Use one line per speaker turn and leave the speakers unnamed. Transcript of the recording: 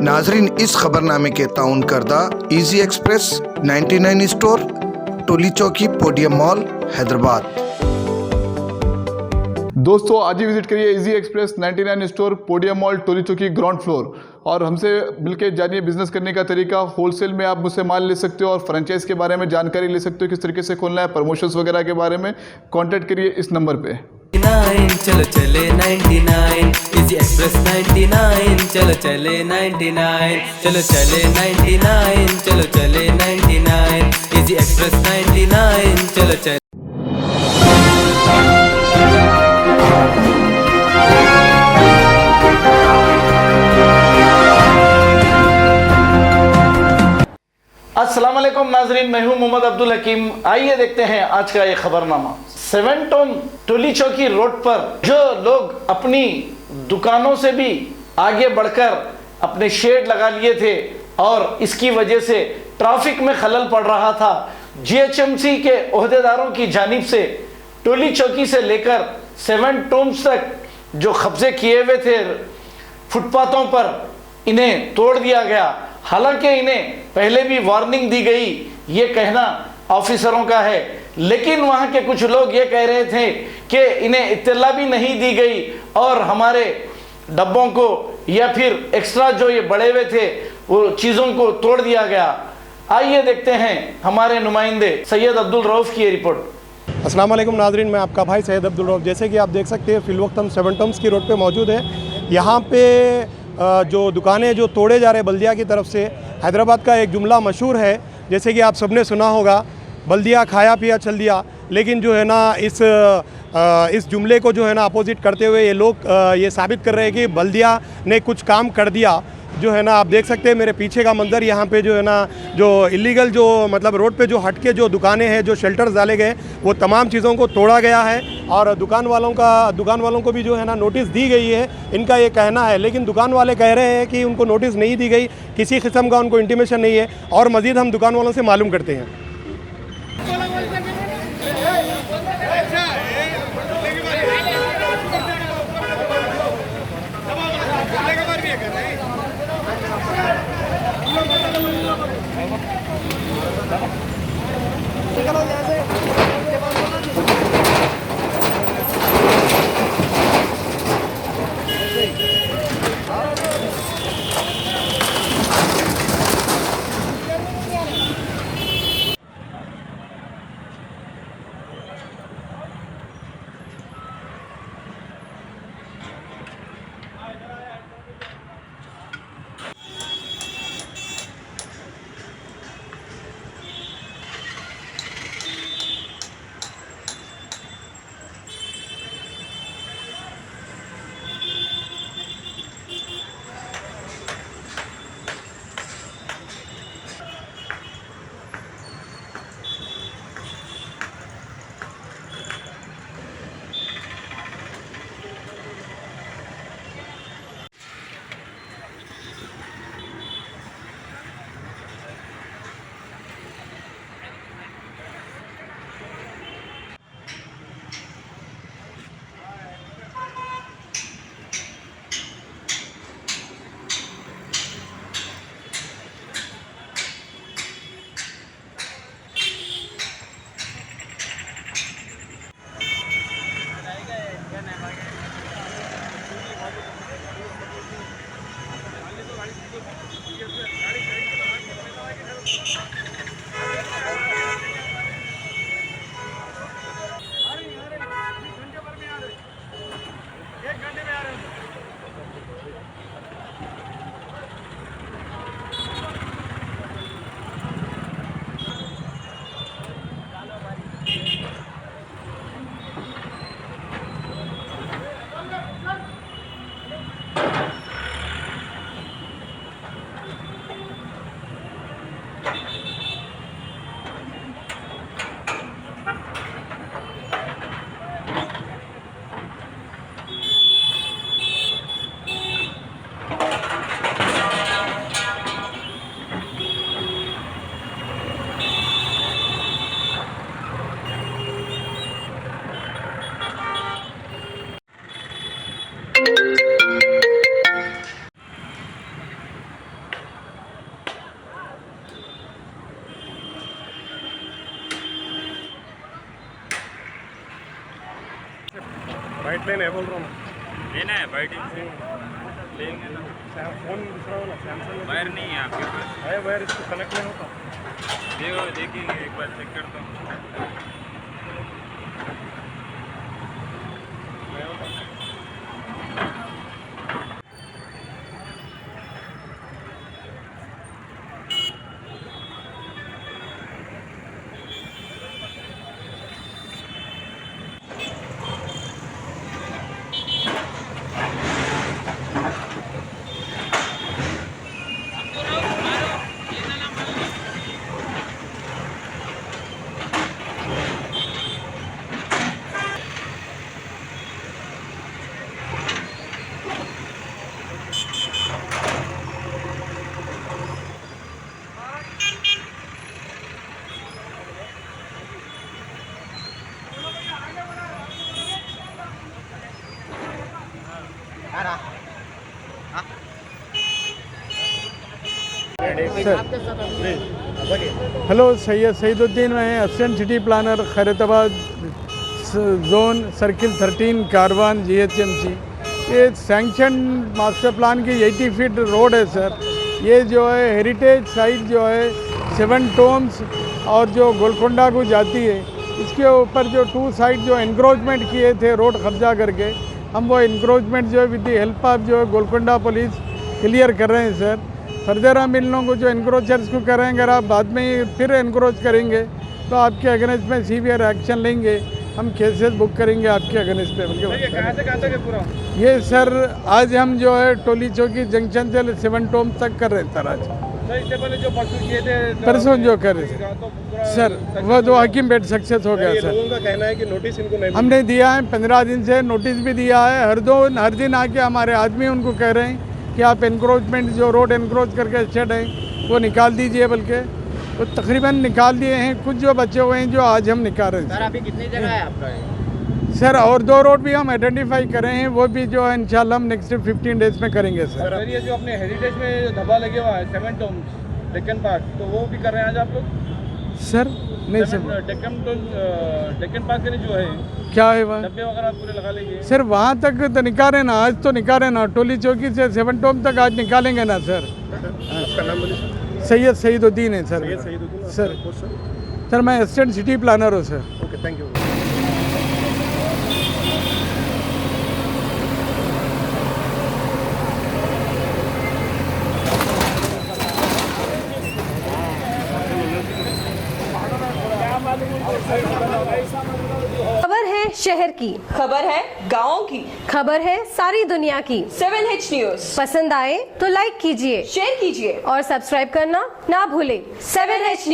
नाजरीन, इस खबरनामे के ताउन करदा इजी एक्सप्रेस 99 स्टोर, टोली चौकी, पोडियम मॉल, हैदराबाद।
दोस्तों, आज ही विजिट करिए easy express 99 store, podium mall, Toli Chowki, ground floor, और हमसे मिलकर जानिए बिजनेस करने का तरीका। होलसेल में आप मुझसे माल ले सकते हो और फ्रेंचाइज के बारे में जानकारी ले सकते हो, किस तरीके से खोलना है, प्रमोशंस वगैरह के बारे में। कांटेक्ट करिए इस नंबर पे।
चलो चले 99 इजी एक्सप्रेस 99, चलो चले 99, चलो चले 99, चलो चले 99 इजी एक्सप्रेस 99, चलो चले।
अस्सलाम वालेकुम नाजरीन, मैं हूं मोहम्मद अब्दुल हकीम। आइए देखते हैं आज का ये खबरनामा। 7 टाउन टोली चौकी रोड पर जो लोग अपनी दुकानों से भी आगे बढ़कर अपने शेड लगा लिए थे और इसकी वजह से ट्रैफिक में खलल पड़ रहा था, जीएचएमसी के ओहदेदारों की जानिब से टोली चौकी से लेकर 7 टाउन्स तक जो कब्जे किए हुए थे फुटपाथों पर, इन्हें तोड़ दिया गया। हालांकि इन्हें पहले भी वार्निंग दी गई, ये कहना ऑफिसरों का है, लेकिन वहां के कुछ लोग ये कह रहे थे कि इन्हें इत्तला भी नहीं दी गई और हमारे डब्बों को या फिर एक्स्ट्रा जो ये बड़े हुए थे वो चीज़ों को तोड़ दिया गया। आइए देखते हैं हमारे नुमाइंदे सैयद अब्दुल रऊफ़ की रिपोर्ट।
अस्सलाम वालेकुम नाजरीन, मैं आपका भाई सैयद अब्दुल रऊफ़। जैसे कि आप देख सकते हैं फिलवक्त हम 7 टाउन्स की रोड पे मौजूद है। यहाँ पे जो दुकानें जो तोड़े जा रहे बल्दिया की तरफ से, हैदराबाद का एक जुमला मशहूर है, जैसे कि आप सबने सुना होगा, बल्दिया खाया पिया चल दिया। लेकिन जो है ना इस जुमले को जो है ना अपोजिट करते हुए ये लोग ये साबित कर रहे हैं कि बल्दिया ने कुछ काम कर दिया। जो है ना आप देख सकते हैं मेरे पीछे का मंजर, यहाँ पे जो है ना जो इलीगल जो मतलब रोड पे जो हटके जो दुकानें हैं, जो शेल्टर्स डाले गए, वो तमाम चीज़ों को तोड़ा गया है और दुकान वालों को भी जो है ना नोटिस दी गई है, इनका ये कहना है। लेकिन दुकान वाले कह रहे हैं कि उनको नोटिस नहीं दी गई, किसी किस्म का उनको इंटीमेशन नहीं है। और मज़ीद हम दुकान वालों से मालूम करते हैं। वाइट लेना है बोल रहा हूँ
लेना है वाइट लेंगे ना।
फोन दूसरा वाला सैमसंग
वायर नहीं है आपके पास?
है वायर, इसको कनेक्ट नहीं होता।
देखो देखेंगे एक बार चेक करता हूँ।
हेलो, सैयद सईदुद्दीन, मैं assistant city planner Khairatabad zone circle 13 Karwan GHMC। ये सैंक्शन मास्टर प्लान की 80 फीट रोड है सर। ये जो है हेरिटेज साइट जो है 7 टोम्स और जो गोलकोंडा को जाती है, इसके ऊपर जो 2 साइड जो एनक्रोचमेंट किए थे रोड कब्जा करके, हम वो एनक्रोचमेंट जो है विद द हेल्प ऑफ जो है गोलकोंडा पुलिस क्लियर कर रहे हैं सर। फर्दर हम इन लोगों को जो एनक्रोचर्स को कर रहे हैं, अगर आप बाद में फिर एनक्रोच करेंगे तो आपके अगेंस्ट में सीवियर एक्शन लेंगे, हम केसेस बुक करेंगे आपके अगेंस्ट पे। बल्कि
कहाँ से कहाँ तक है पूरा?
ये सर आज हम जो है टोली चौकी जंक्शन से 7 टोम तक कर रहे हैं सर। आज
इससे पहले जो परसों किए थे,
परसों जो कर रहे थे सर, वो 2 हकीम बेड सक्सेस हो गया सर।
लोगों का कहना है कि नोटिस इनको नहीं
हमने दिया है 15 दिन से, नोटिस भी दिया है। हर दिन आके हमारे आदमी उनको कह रहे हैं कि आप एनक्रोचमेंट जो रोड एनक्रोच करके स्टेट है वो निकाल दीजिए, बल्कि वो तकरीबन निकाल दिए हैं। कुछ जो बचे हुए हैं जो आज हम निकाल रहे हैं
सर। अभी कितनी जगह है आपका?
सर और 2 रोड भी हम आइडेंटिफाई करे हैं, वो भी जो है इंशाल्लाह हम नेक्स्ट 15 डेज में करेंगे सर।
सर ये जो अपने हेरिटेज में जो धब्बा लगे हुआ है 7 टोम्स डेक्कन पार्क, तो वो भी कर रहे हैं आज आप लोग?
सर नहीं सर,
डेक्कन पार्क के लिए जो है
क्या है वहाँ
डब्बे वगैरह पूरे लगा लेंगे
सर? वहाँ तक तो निकाले ना, आज तो निकाले ना। टोली चौकी से 7 टोम तक आज निकालेंगे ना सर।
आपका नाम बोलिए।
सैयद सईदुद्दीन है सर। सर सर मैं असिस्टेंट सिटी प्लानर हूँ सर।
Okay, thank you.
खबर है शहर की,
खबर है गाँव की,
खबर है सारी दुनिया की।
7H न्यूज
पसंद आए तो लाइक कीजिए,
शेयर कीजिए
और सब्सक्राइब करना ना भूलें।
7H